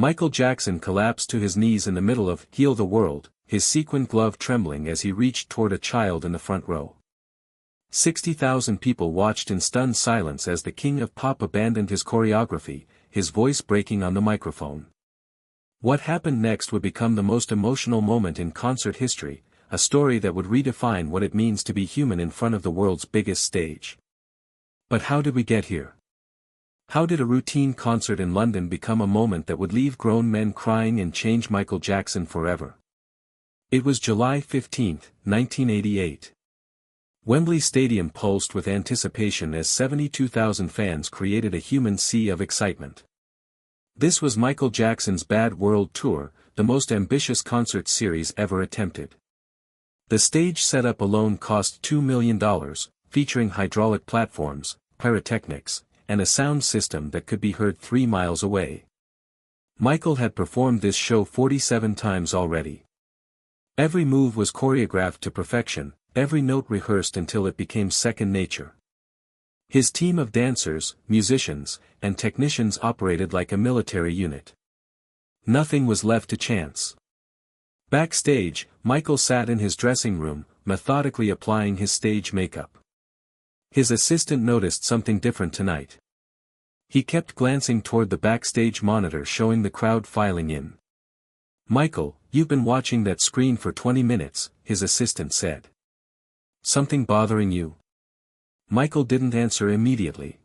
Michael Jackson collapsed to his knees in the middle of Heal the World, his sequined glove trembling as he reached toward a child in the front row. 60,000 people watched in stunned silence as the king of pop abandoned his choreography, his voice breaking on the microphone. What happened next would become the most emotional moment in concert history, a story that would redefine what it means to be human in front of the world's biggest stage. But how did we get here? How did a routine concert in London become a moment that would leave grown men crying and change Michael Jackson forever? It was July 15, 1988. Wembley Stadium pulsed with anticipation as 72,000 fans created a human sea of excitement. This was Michael Jackson's Bad World Tour, the most ambitious concert series ever attempted. The stage setup alone cost $2 million, featuring hydraulic platforms, pyrotechnics, and a sound system that could be heard 3 miles away. Michael had performed this show 47 times already. Every move was choreographed to perfection, every note rehearsed until it became second nature. His team of dancers, musicians, and technicians operated like a military unit. Nothing was left to chance. Backstage, Michael sat in his dressing room, methodically applying his stage makeup. His assistant noticed something different tonight. He kept glancing toward the backstage monitor showing the crowd filing in. "Michael, you've been watching that screen for 20 minutes, his assistant said. "Something bothering you?" Michael didn't answer immediately.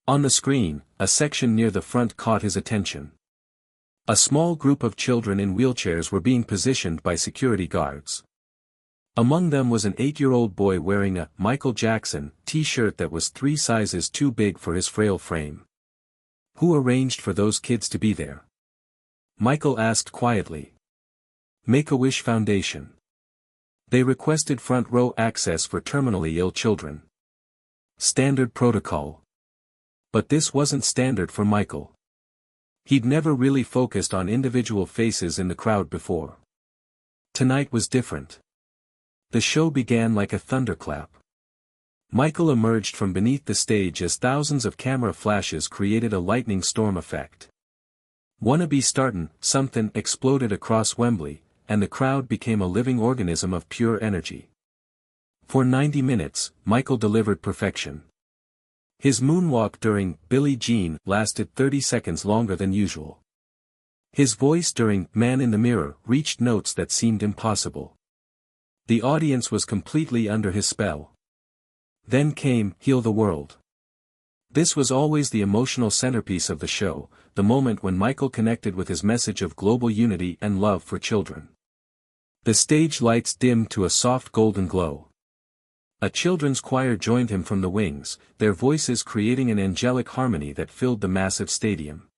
On the screen, a section near the front caught his attention. A small group of children in wheelchairs were being positioned by security guards. Among them was an 8-year-old boy wearing a Michael Jackson t-shirt that was 3 sizes too big for his frail frame. "Who arranged for those kids to be there?" Michael asked quietly. "Make-A-Wish Foundation. They requested front row access for terminally ill children. Standard protocol." But this wasn't standard for Michael. He'd never really focused on individual faces in the crowd before. Tonight was different. The show began like a thunderclap. Michael emerged from beneath the stage as thousands of camera flashes created a lightning storm effect. "Wanna be startin' somethin" exploded across Wembley, and the crowd became a living organism of pure energy. For 90 minutes, Michael delivered perfection. His moonwalk during Billie Jean lasted 30 seconds longer than usual. His voice during Man in the Mirror reached notes that seemed impossible. The audience was completely under his spell. Then came Heal the World. This was always the emotional centerpiece of the show, the moment when Michael connected with his message of global unity and love for children. The stage lights dimmed to a soft golden glow. A children's choir joined him from the wings, their voices creating an angelic harmony that filled the massive stadium.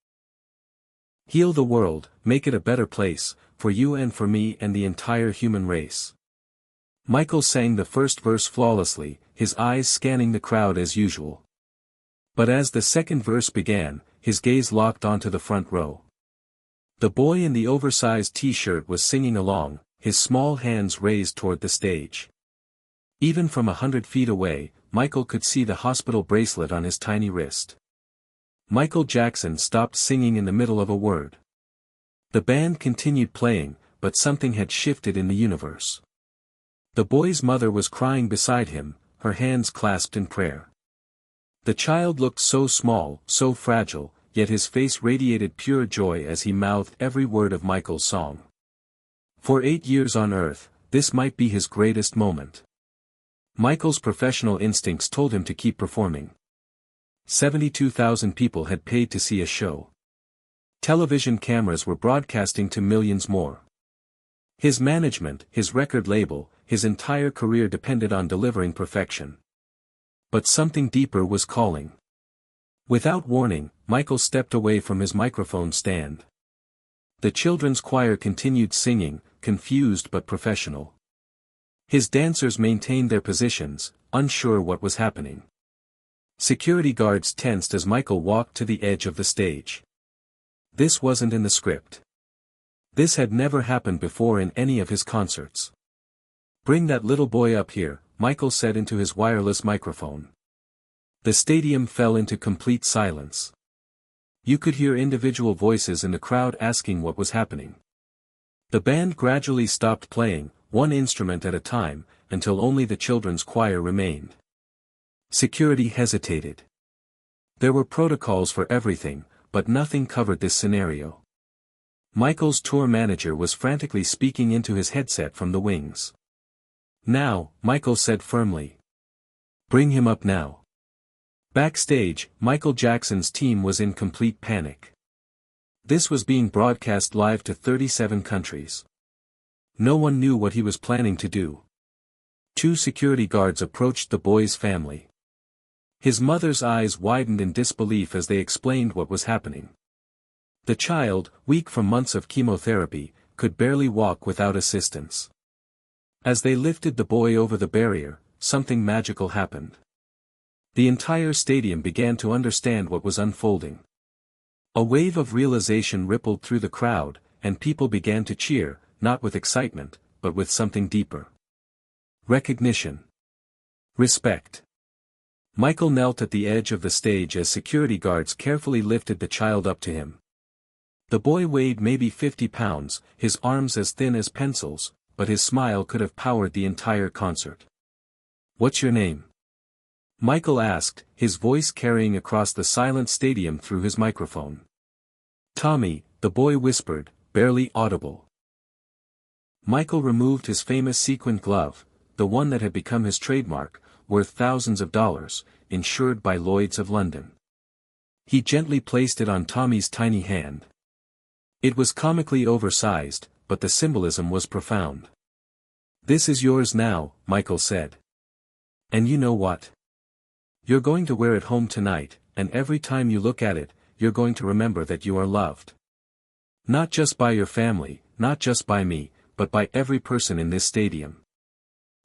"Heal the world, make it a better place, for you and for me and the entire human race." Michael sang the first verse flawlessly, his eyes scanning the crowd as usual. But as the second verse began, his gaze locked onto the front row. The boy in the oversized t-shirt was singing along, his small hands raised toward the stage. Even from 100 feet away, Michael could see the hospital bracelet on his tiny wrist. Michael Jackson stopped singing in the middle of a word. The band continued playing, but something had shifted in the universe. The boy's mother was crying beside him, her hands clasped in prayer. The child looked so small, so fragile, yet his face radiated pure joy as he mouthed every word of Michael's song. For 8 years on Earth, this might be his greatest moment. Michael's professional instincts told him to keep performing. 72,000 people had paid to see a show. Television cameras were broadcasting to millions more. His management, his record label, his entire career depended on delivering perfection. But something deeper was calling. Without warning, Michael stepped away from his microphone stand. The children's choir continued singing, confused but professional. His dancers maintained their positions, unsure what was happening. Security guards tensed as Michael walked to the edge of the stage. This wasn't in the script. This had never happened before in any of his concerts. "Bring that little boy up here," Michael said into his wireless microphone. The stadium fell into complete silence. You could hear individual voices in the crowd asking what was happening. The band gradually stopped playing, one instrument at a time, until only the children's choir remained. Security hesitated. There were protocols for everything, but nothing covered this scenario. Michael's tour manager was frantically speaking into his headset from the wings. "Now," Michael said firmly. "Bring him up now." Backstage, Michael Jackson's team was in complete panic. This was being broadcast live to 37 countries. No one knew what he was planning to do. Two security guards approached the boy's family. His mother's eyes widened in disbelief as they explained what was happening. The child, weak from months of chemotherapy, could barely walk without assistance. As they lifted the boy over the barrier, something magical happened. The entire stadium began to understand what was unfolding. A wave of realization rippled through the crowd, and people began to cheer, not with excitement, but with something deeper. Recognition. Respect. Michael knelt at the edge of the stage as security guards carefully lifted the child up to him. The boy weighed maybe 50 pounds, his arms as thin as pencils, but his smile could have powered the entire concert. "What's your name?" Michael asked, his voice carrying across the silent stadium through his microphone. "Tommy," the boy whispered, barely audible. Michael removed his famous sequined glove, the one that had become his trademark, worth thousands of dollars, insured by Lloyd's of London. He gently placed it on Tommy's tiny hand. It was comically oversized, but the symbolism was profound. "This is yours now," Michael said. "And you know what? You're going to wear it home tonight, and every time you look at it, you're going to remember that you are loved. Not just by your family, not just by me, but by every person in this stadium."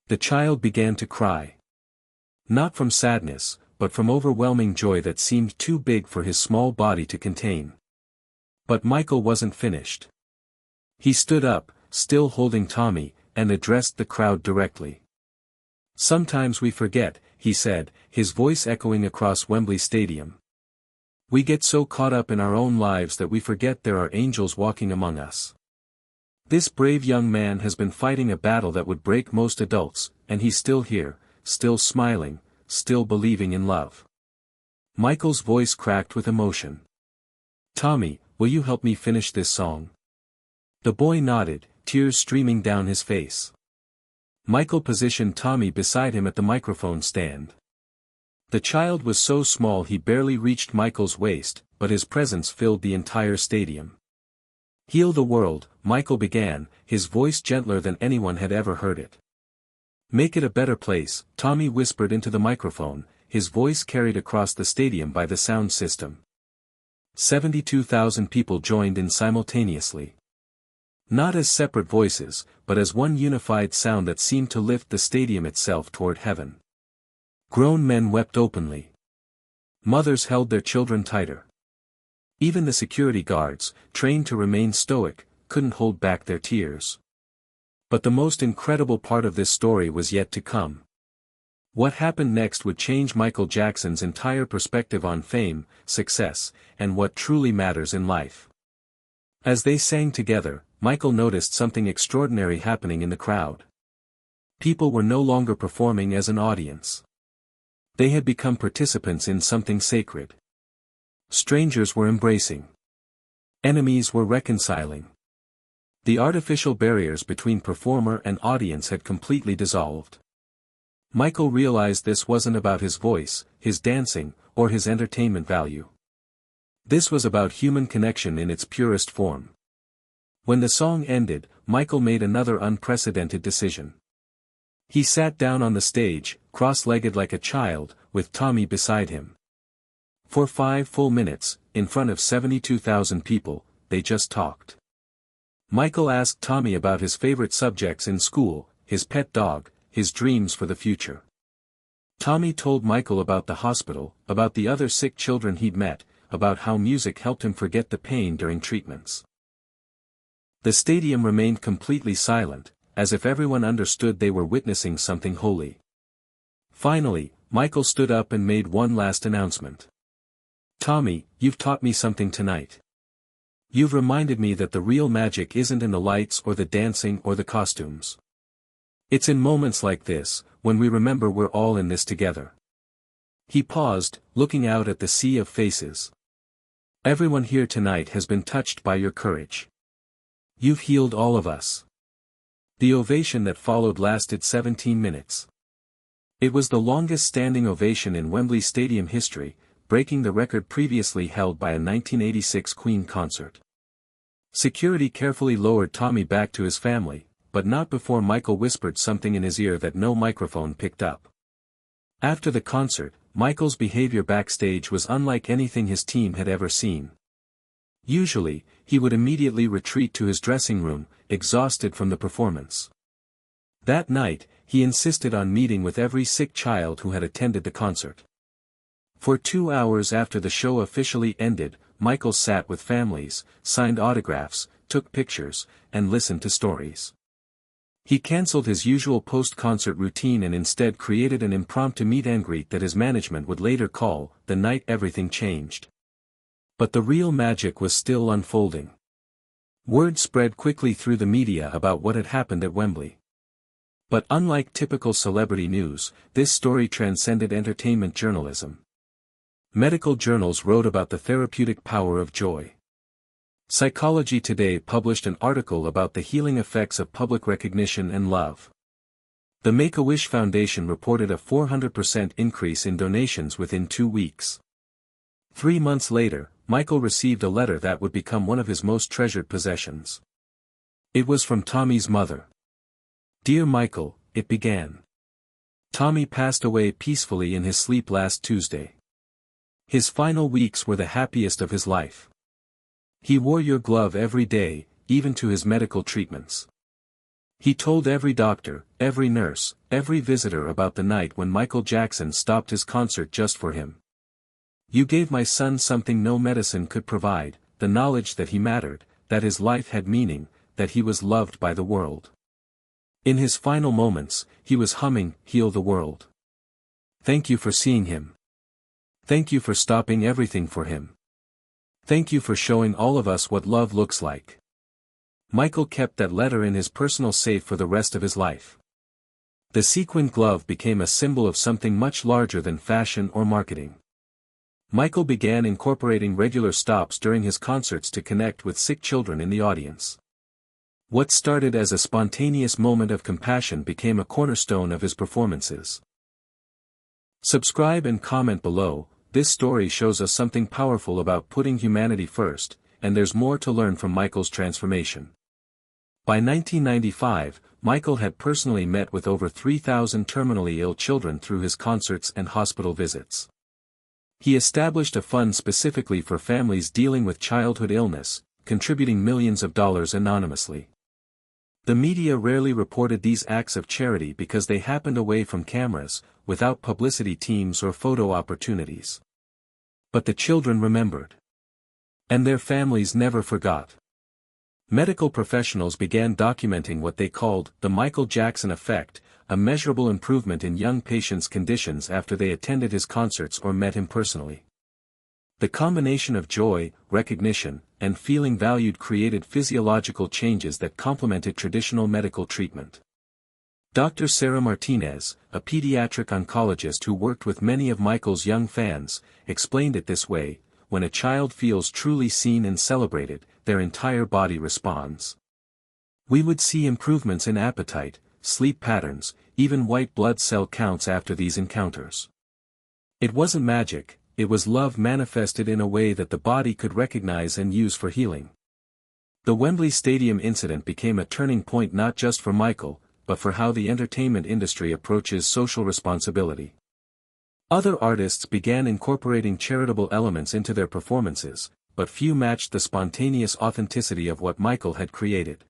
The child began to cry. Not from sadness, but from overwhelming joy that seemed too big for his small body to contain. But Michael wasn't finished. He stood up, still holding Tommy, and addressed the crowd directly. "Sometimes we forget," he said, his voice echoing across Wembley Stadium. "We get so caught up in our own lives that we forget there are angels walking among us. This brave young man has been fighting a battle that would break most adults, and he's still here, still smiling, still believing in love." Michael's voice cracked with emotion. "Tommy, will you help me finish this song?" The boy nodded, tears streaming down his face. Michael positioned Tommy beside him at the microphone stand. The child was so small he barely reached Michael's waist, but his presence filled the entire stadium. "Heal the world," Michael began, his voice gentler than anyone had ever heard it. "Make it a better place," Tommy whispered into the microphone, his voice carried across the stadium by the sound system. 72,000 people joined in simultaneously. Not as separate voices, but as one unified sound that seemed to lift the stadium itself toward heaven. Grown men wept openly. Mothers held their children tighter. Even the security guards, trained to remain stoic, couldn't hold back their tears. But the most incredible part of this story was yet to come. What happened next would change Michael Jackson's entire perspective on fame, success, and what truly matters in life. As they sang together, Michael noticed something extraordinary happening in the crowd. People were no longer performing as an audience. They had become participants in something sacred. Strangers were embracing. Enemies were reconciling. The artificial barriers between performer and audience had completely dissolved. Michael realized this wasn't about his voice, his dancing, or his entertainment value. This was about human connection in its purest form. When the song ended, Michael made another unprecedented decision. He sat down on the stage, cross-legged like a child, with Tommy beside him. For 5 full minutes, in front of 72,000 people, they just talked. Michael asked Tommy about his favorite subjects in school, his pet dog, his dreams for the future. Tommy told Michael about the hospital, about the other sick children he'd met, about how music helped him forget the pain during treatments. The stadium remained completely silent, as if everyone understood they were witnessing something holy. Finally, Michael stood up and made one last announcement. Tommy, you've taught me something tonight. You've reminded me that the real magic isn't in the lights or the dancing or the costumes. It's in moments like this, when we remember we're all in this together." He paused, looking out at the sea of faces. "Everyone here tonight has been touched by your courage. You've healed all of us." The ovation that followed lasted 17 minutes. It was the longest standing ovation in Wembley Stadium history, breaking the record previously held by a 1986 Queen concert. Security carefully lowered Tommy back to his family, but not before Michael whispered something in his ear that no microphone picked up. After the concert, Michael's behavior backstage was unlike anything his team had ever seen. Usually, he would immediately retreat to his dressing room, exhausted from the performance. That night, he insisted on meeting with every sick child who had attended the concert. For 2 hours after the show officially ended, Michael sat with families, signed autographs, took pictures, and listened to stories. He cancelled his usual post-concert routine and instead created an impromptu meet and greet that his management would later call "the night everything changed." But the real magic was still unfolding. Word spread quickly through the media about what had happened at Wembley. But unlike typical celebrity news, this story transcended entertainment journalism. Medical journals wrote about the therapeutic power of joy. Psychology Today published an article about the healing effects of public recognition and love. The Make-A-Wish Foundation reported a 400% increase in donations within 2 weeks. 3 months later, Michael received a letter that would become one of his most treasured possessions. It was from Tommy's mother. "Dear Michael," it began. "Tommy passed away peacefully in his sleep last Tuesday. His final weeks were the happiest of his life. He wore your glove every day, even to his medical treatments. He told every doctor, every nurse, every visitor about the night when Michael Jackson stopped his concert just for him. You gave my son something no medicine could provide, the knowledge that he mattered, that his life had meaning, that he was loved by the world. In his final moments, he was humming, 'Heal the World.' Thank you for seeing him. Thank you for stopping everything for him. Thank you for showing all of us what love looks like." Michael kept that letter in his personal safe for the rest of his life. The sequined glove became a symbol of something much larger than fashion or marketing. Michael began incorporating regular stops during his concerts to connect with sick children in the audience. What started as a spontaneous moment of compassion became a cornerstone of his performances. Subscribe and comment below. This story shows us something powerful about putting humanity first, and there's more to learn from Michael's transformation. By 1995, Michael had personally met with over 3,000 terminally ill children through his concerts and hospital visits. He established a fund specifically for families dealing with childhood illness, contributing millions of dollars anonymously. The media rarely reported these acts of charity because they happened away from cameras, without publicity teams or photo opportunities. But the children remembered. And their families never forgot. Medical professionals began documenting what they called the Michael Jackson effect, a measurable improvement in young patients' conditions after they attended his concerts or met him personally. The combination of joy, recognition, and feeling valued created physiological changes that complemented traditional medical treatment. Dr. Sarah Martinez, a pediatric oncologist who worked with many of Michael's young fans, explained it this way: when a child feels truly seen and celebrated, their entire body responds. We would see improvements in appetite, sleep patterns, even white blood cell counts after these encounters. It wasn't magic. It was love manifested in a way that the body could recognize and use for healing. The Wembley Stadium incident became a turning point not just for Michael, but for how the entertainment industry approaches social responsibility. Other artists began incorporating charitable elements into their performances, but few matched the spontaneous authenticity of what Michael had created.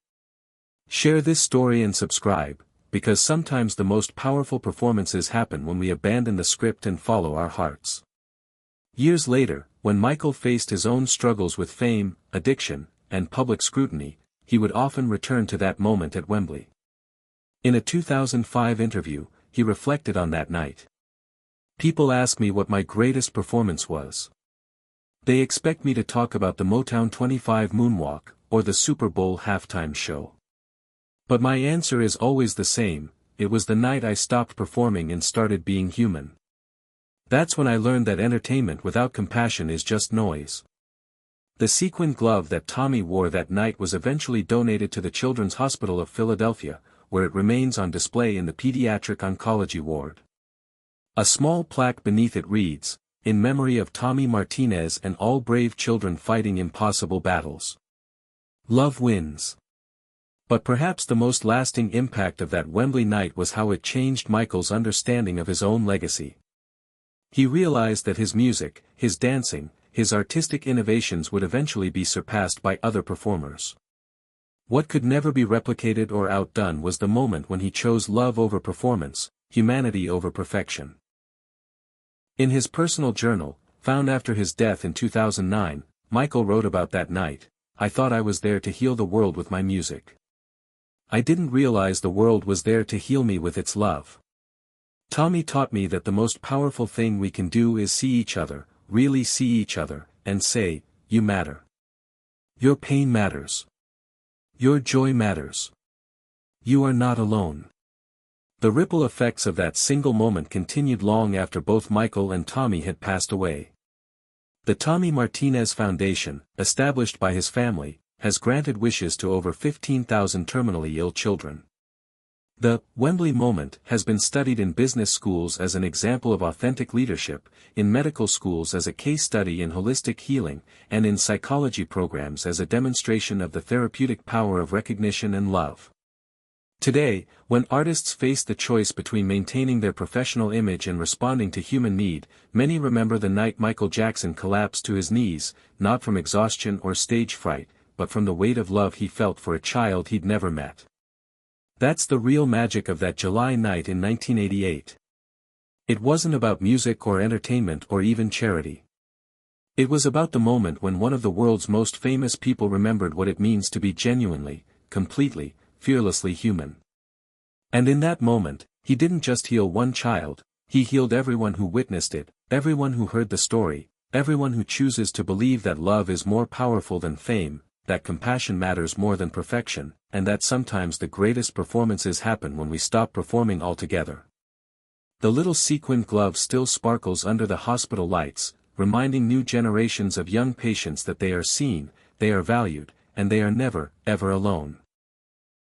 Share this story and subscribe, because sometimes the most powerful performances happen when we abandon the script and follow our hearts. Years later, when Michael faced his own struggles with fame, addiction, and public scrutiny, he would often return to that moment at Wembley. In a 2005 interview, he reflected on that night. People ask me what my greatest performance was. They expect me to talk about the Motown 25 moonwalk, or the Super Bowl halftime show. But my answer is always the same: it was the night I stopped performing and started being human. That's when I learned that entertainment without compassion is just noise. The sequined glove that Tommy wore that night was eventually donated to the Children's Hospital of Philadelphia, where it remains on display in the pediatric oncology ward. A small plaque beneath it reads, "In memory of Tommy Martinez and all brave children fighting impossible battles. Love wins." But perhaps the most lasting impact of that Wembley night was how it changed Michael's understanding of his own legacy. He realized that his music, his dancing, his artistic innovations would eventually be surpassed by other performers. What could never be replicated or outdone was the moment when he chose love over performance, humanity over perfection. In his personal journal, found after his death in 2009, Michael wrote about that night, "I thought I was there to heal the world with my music. I didn't realize the world was there to heal me with its love. Tommy taught me that the most powerful thing we can do is see each other, really see each other, and say, 'You matter. Your pain matters. Your joy matters. You are not alone.'" The ripple effects of that single moment continued long after both Michael and Tommy had passed away. The Tommy Martinez Foundation, established by his family, has granted wishes to over 15,000 terminally ill children. The Wembley moment has been studied in business schools as an example of authentic leadership, in medical schools as a case study in holistic healing, and in psychology programs as a demonstration of the therapeutic power of recognition and love. Today, when artists face the choice between maintaining their professional image and responding to human need, many remember the night Michael Jackson collapsed to his knees, not from exhaustion or stage fright, but from the weight of love he felt for a child he'd never met. That's the real magic of that July night in 1988. It wasn't about music or entertainment or even charity. It was about the moment when one of the world's most famous people remembered what it means to be genuinely, completely, fearlessly human. And in that moment, he didn't just heal one child, he healed everyone who witnessed it, everyone who heard the story, everyone who chooses to believe that love is more powerful than fame, that compassion matters more than perfection, and that sometimes the greatest performances happen when we stop performing altogether. The little sequined glove still sparkles under the hospital lights, reminding new generations of young patients that they are seen, they are valued, and they are never, ever alone.